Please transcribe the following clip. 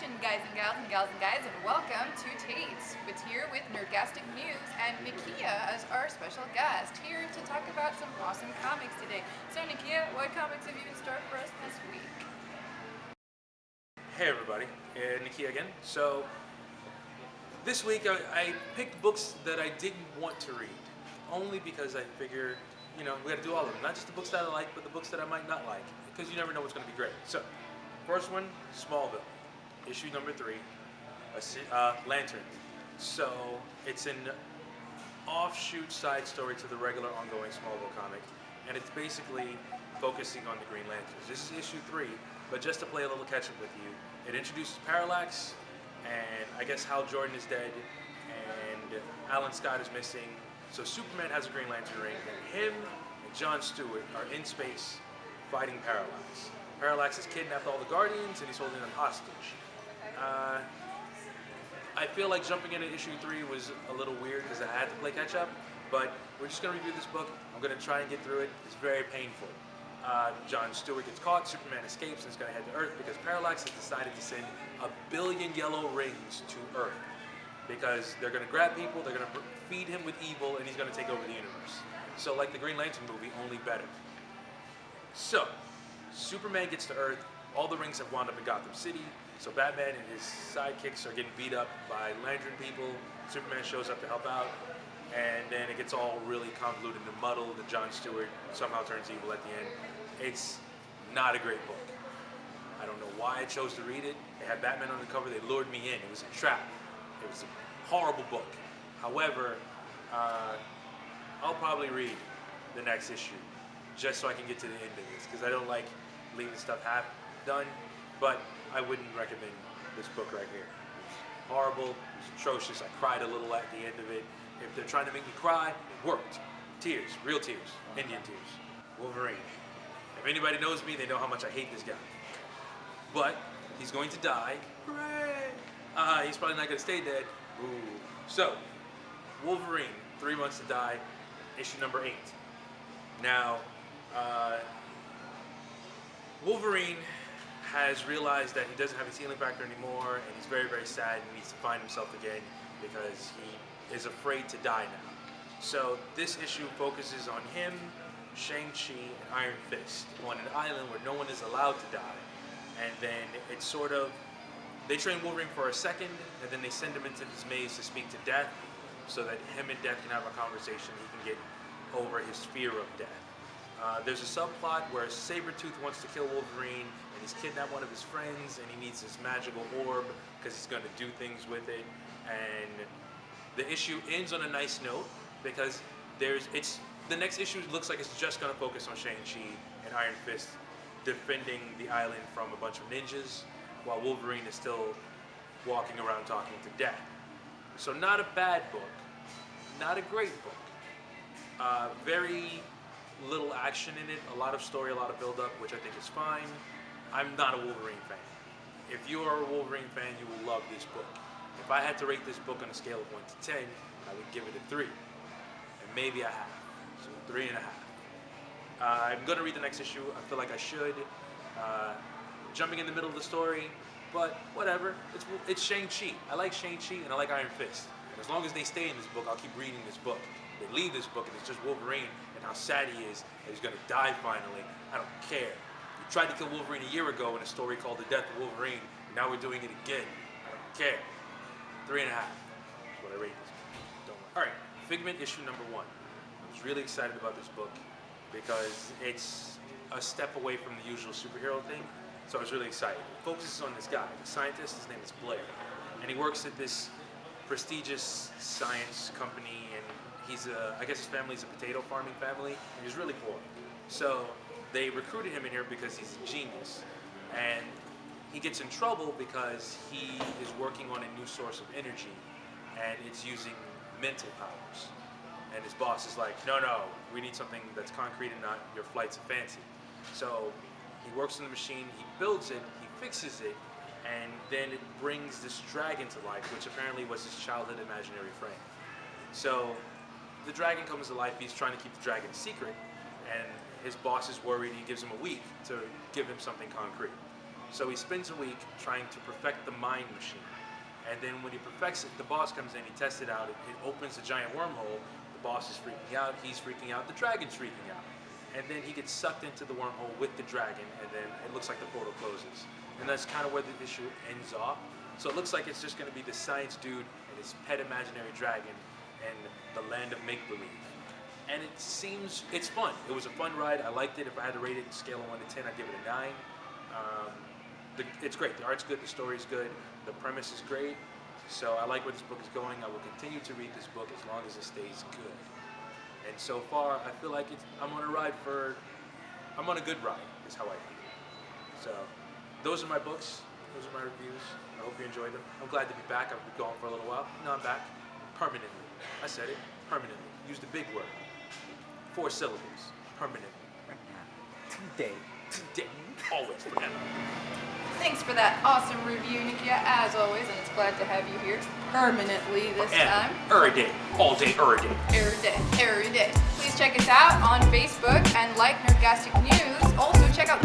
afternoon, guys and gals and guys, and welcome to Tate's. It's here with Gastic News and Nakia as our special guest, here to talk about some awesome comics today. So Nakia, what comics have you in store for us this week? Hey everybody, Nakia again. So this week I picked books that I didn't want to read, only because I figure, we got to do all of them. Not just the books that I like, but the books that I might not like, because you never know what's going to be great. So, first one, Smallville, issue number 3, Lantern. So it's an offshoot side story to the regular ongoing Smallville comic, and it's basically focusing on the Green Lanterns. This is issue 3, but just to play a little catch up with you, it introduces Parallax, and I guess Hal Jordan is dead, and Alan Scott is missing. So Superman has a Green Lantern ring, and him and John Stewart are in space fighting Parallax. Parallax has kidnapped all the Guardians, and he's holding them hostage. I feel like jumping into issue 3 was a little weird because I had to play catch up, but we're just going to review this book. I'm going to try and get through it. It's very painful. John Stewart gets caught, Superman escapes, and is going to head to Earth because Parallax has decided to send 1 billion yellow rings to Earth. Because they're going to grab people, they're going to feed him with evil, and he's going to take over the universe. So like the Green Lantern movie, only better. So, Superman gets to Earth, all the rings have wound up in Gotham City, so Batman and his sidekicks are getting beat up by Lantern people. Superman shows up to help out, and then it gets all really convoluted and muddled, and John Stewart somehow turns evil at the end. It's not a great book. I don't know why I chose to read it. They had Batman on the cover, they lured me in. It was a trap. It was a horrible book. However, I'll probably read the next issue just so I can get to the end of this, because I don't like leaving stuff half done, but I wouldn't recommend this book right here. It was horrible, it was atrocious. I cried a little at the end of it. If they're trying to make me cry, it worked. Tears, real tears, Indian tears. Wolverine. If anybody knows me, they know how much I hate this guy. But he's going to die. Hooray! He's probably not going to stay dead. Ooh. So, Wolverine, 3 months to die, issue number 8. Now, Wolverine has realized that he doesn't have his healing factor anymore, and he's very, very sad and needs to find himself again because he is afraid to die now. So this issue focuses on him, Shang-Chi, and Iron Fist on an island where no one is allowed to die. And then it's sort of, they train Wolverine for a second, and then they send him into this maze to speak to Death, so that him and Death can have a conversation. He can get over his fear of death. There's a subplot where Sabretooth wants to kill Wolverine, and he's kidnapped one of his friends, and he needs this magical orb because he's going to do things with it. And the issue ends on a nice note because the next issue looks like it's just going to focus on Shang-Chi and Iron Fist defending the island from a bunch of ninjas, while Wolverine is still walking around talking to Death. So not a bad book, not a great book. Very little action in it, a lot of story, a lot of build-up, which I think is fine. I'm not a Wolverine fan. If you are a Wolverine fan, you will love this book. If I had to rate this book on a scale of 1 to 10, I would give it a 3. And maybe a half, so 3.5. I'm going to read the next issue. I feel like I should. Jumping in the middle of the story, but whatever. It's Shang-Chi. I like Shang-Chi and I like Iron Fist. And as long as they stay in this book, I'll keep reading this book. They leave this book and it's just Wolverine and how sad he is that he's going to die finally. I don't care. You tried to kill Wolverine a year ago in a story called The Death of Wolverine, and now we're doing it again. I don't care. 3.5. That's what I rate this book. Don't worry. Alright, Figment issue number 1. I was really excited about this book because it's a step away from the usual superhero thing. So I was really excited. It focuses on this guy, the scientist. His name is Blair. And he works at this prestigious science company, and I guess his family's a potato farming family, and he's really poor. So they recruited him in here because he's a genius. And he gets in trouble because he is working on a new source of energy, and it's using mental powers. And his boss is like, no, we need something that's concrete and not your flights of fancy. So he works on the machine, he builds it, he fixes it, and then it brings this dragon to life, which apparently was his childhood imaginary friend. So the dragon comes to life, he's trying to keep the dragon secret, and his boss is worried. He gives him a week to give him something concrete. So he spends a week trying to perfect the mind machine. And then when he perfects it, the boss comes in, he tests it out, it opens a giant wormhole, the boss is freaking out, he's freaking out, the dragon's freaking out. And then he gets sucked into the wormhole with the dragon, and then it looks like the portal closes. And that's kind of where the issue ends off. So it looks like it's just going to be the science dude and his pet imaginary dragon and the land of make-believe. And it seems, it's fun. It was a fun ride. I liked it. If I had to rate it scale of 1 to 10, I'd give it a 9. It's great. The art's good. The story's good. The premise is great. So I like where this book is going. I will continue to read this book as long as it stays good. And so far, I feel like I'm on a good ride, is how I feel. So those are my books. Those are my reviews. I hope you enjoyed them. I'm glad to be back. I've been gone for a little while. Now I'm back. Permanently. I said it. Permanently. Use the big word. 4 syllables. Permanently. Today. Today. Always. Forever. Thanks for that awesome review, Nikia, as always, and it's glad to have you here permanently this time. Every day. All day, every day. Every day. Please check us out on Facebook and like Nerdgastic News. Also, check out